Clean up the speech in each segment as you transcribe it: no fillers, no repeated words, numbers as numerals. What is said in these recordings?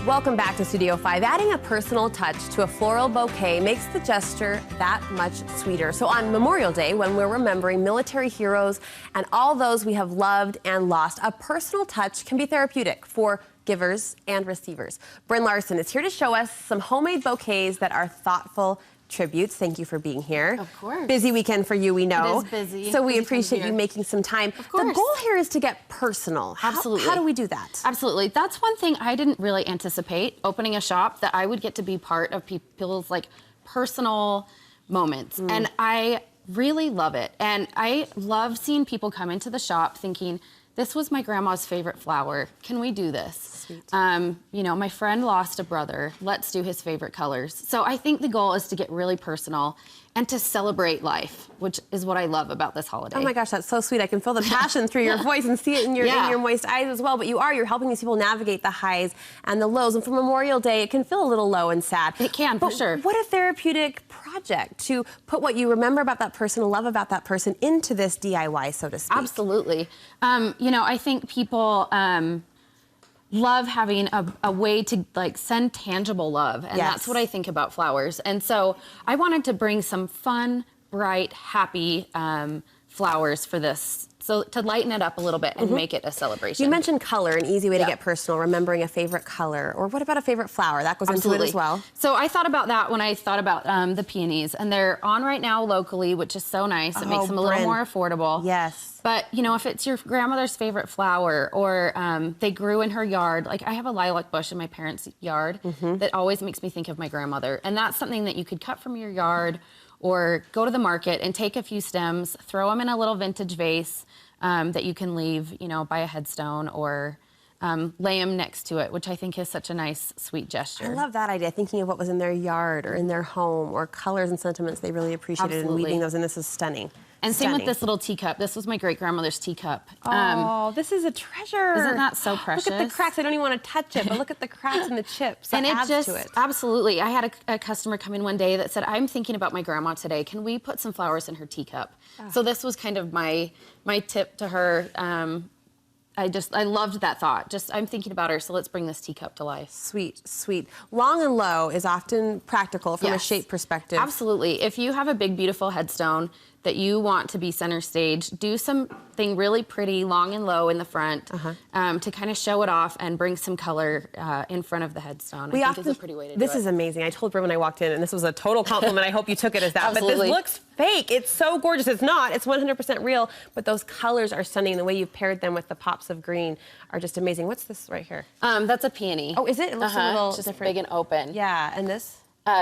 Welcome back to Studio 5. Adding a personal touch to a floral bouquet makes the gesture that much sweeter. So on Memorial Day, when we're remembering military heroes and all those we have loved and lost, a personal touch can be therapeutic for givers and receivers. Brynn Larson is here to show us some homemade bouquets that are thoughtful tributes. Thank you for being here. Of course. Busy weekend for you, we know. It is busy. So we appreciate you making some time. Of course. The goal here is to get personal. Absolutely. How do we do that? Absolutely. That's one thing I didn't really anticipate opening a shop, that I would get to be part of people's like personal moments. And I really love it. And I love seeing people come into the shop thinking, this was my grandma's favorite flower. Can we do this? Sweet. You know, my friend lost a brother. Let's do his favorite colors. So I think the goal is to get really personal and to celebrate life, which is what I love about this holiday. Oh my gosh, that's so sweet. I can feel the passion through your voice and see it in your moist eyes as well. But you're helping these people navigate the highs and the lows. And for Memorial Day, it can feel a little low and sad. It can, for sure. What a therapeutic project to put what you remember about that person, love about that person, into this DIY, so to speak. Absolutely. You know, I think people love having a way to like send tangible love, and that's what I think about flowers. And so I wanted to bring some fun, bright, happy flowers for this, so to lighten it up a little bit and make it a celebration. You mentioned color, an easy way to get personal, remembering a favorite color. Or what about a favorite flower? That goes into it as well. So I thought about that when I thought about the peonies, and they're on right now locally, which is so nice. It makes them a little more affordable. Yes. But, you know, if it's your grandmother's favorite flower, or they grew in her yard, like I have a lilac bush in my parents' yard that always makes me think of my grandmother. And that's something that you could cut from your yard or go to the market and take a few stems, throw them in a little vintage vase that you can leave, you know, by a headstone, or lay them next to it, which I think is such a nice, sweet gesture. I love that idea, thinking of what was in their yard or in their home, or colors and sentiments they really appreciated, and weaving those in. This is stunning. And same with this little teacup. This was my great-grandmother's teacup. Oh, this is a treasure. Isn't that so precious? Look at the cracks. I don't even want to touch it, but look at the cracks and the chips. And it it adds just, to it. Absolutely. I had a customer come in one day that said, I'm thinking about my grandma today. Can we put some flowers in her teacup? So this was kind of my tip to her. I loved that thought. Just, I'm thinking about her, so let's bring this teacup to life. Sweet, sweet. Long and low is often practical from a shape perspective. Absolutely. If you have a big, beautiful headstone that you want to be center stage, do something really pretty, long and low in the front to kind of show it off and bring some color in front of the headstone. I think is a pretty way to do it. This is amazing. I told Brynn when I walked in, and this was a total compliment. I hope you took it as that. Absolutely. But this looks fake. It's so gorgeous. It's not. It's 100% real. But those colors are stunning. The way you've paired them with the pops of green are just amazing. What's this right here? That's a peony. Oh, is it? It looks a little just different. big and open. Yeah, and this?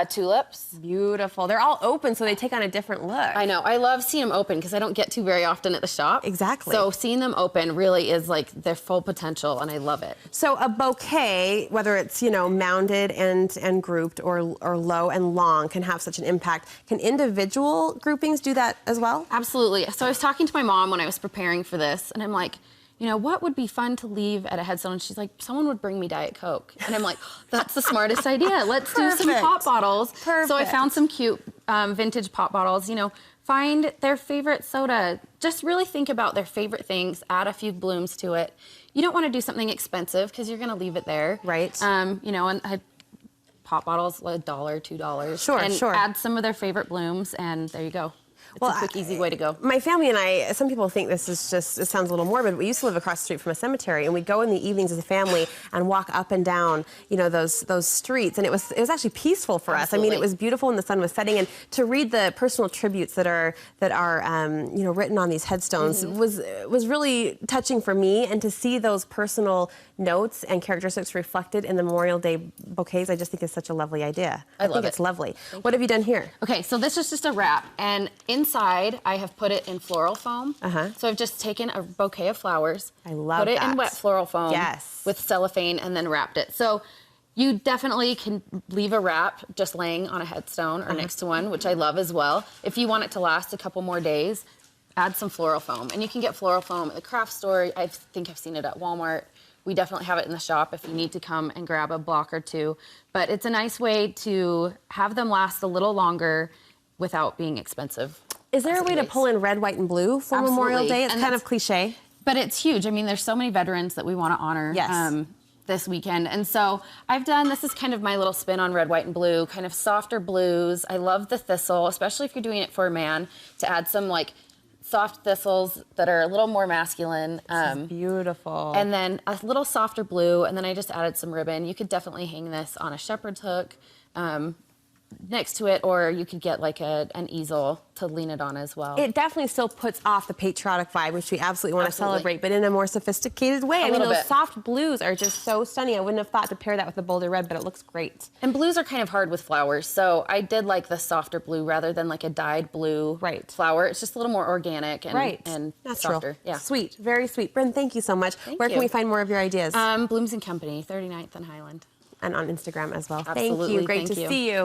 Tulips. Beautiful. They're all open, so they take on a different look. I know. I love seeing them open because I don't get to very often at the shop. Exactly. So seeing them open really is like their full potential, and I love it. So a bouquet, whether it's, you know, mounded and grouped, or low and long, can have such an impact. Can individual groupings do that as well? Absolutely. So I was talking to my mom when I was preparing for this, and I'm like, you know, what would be fun to leave at a headstone? And she's like, someone would bring me Diet Coke. And I'm like, that's the smartest idea. Let's do some pop bottles. Perfect. So I found some cute vintage pop bottles. You know, find their favorite soda. Just really think about their favorite things. Add a few blooms to it. You don't want to do something expensive because you're going to leave it there. Right. You know, and pop bottles, $1, $2. Sure, and sure. add some of their favorite blooms, and there you go. It's a quick, easy way to go. My family and I, some people think this is just, it sounds a little morbid, but we used to live across the street from a cemetery, and we'd go in the evenings as a family and walk up and down, you know, those streets, and it was actually peaceful for us. I mean, it was beautiful when the sun was setting, and to read the personal tributes that are you know, written on these headstones was really touching for me, and to see those personal notes and characteristics reflected in the Memorial Day bouquets, I just think is such a lovely idea. I think it's lovely. What have you done here? Okay, so this is just a wrap, and inside I have put it in floral foam. So I've just taken a bouquet of flowers, put it in wet floral foam with cellophane, and then wrapped it. So you definitely can leave a wrap just laying on a headstone or next to one, which I love as well. If you want it to last a couple more days, add some floral foam. And you can get floral foam at the craft store. I think I've seen it at Walmart. We definitely have it in the shop if you need to come and grab a block or two. But it's a nice way to have them last a little longer without being expensive. Is there a way to pull in red, white, and blue for Memorial Day? It's kind of cliche. But it's huge. I mean, there's so many veterans that we want to honor. Yes. this weekend. And so this is kind of my little spin on red, white, and blue, kind of softer blues. I love the thistle, especially if you're doing it for a man, to add some like soft thistles that are a little more masculine. This is beautiful. And then a little softer blue, and then I just added some ribbon. You could definitely hang this on a shepherd's hook next to it, or you could get like an easel to lean it on as well. It definitely still puts off the patriotic vibe, which we absolutely want to celebrate, but in a more sophisticated way. I mean, those soft blues are just so stunning. I wouldn't have thought to pair that with the bolder red, but it looks great. And blues are kind of hard with flowers, so I did like the softer blue rather than like a dyed blue flower. It's just a little more organic and natural. Softer. Yeah. Sweet, very sweet. Brynn, thank you so much. Where can we find more of your ideas? Blooms and Company, 39th and Highland. And on Instagram as well. Absolutely. Thank you. Great to see you.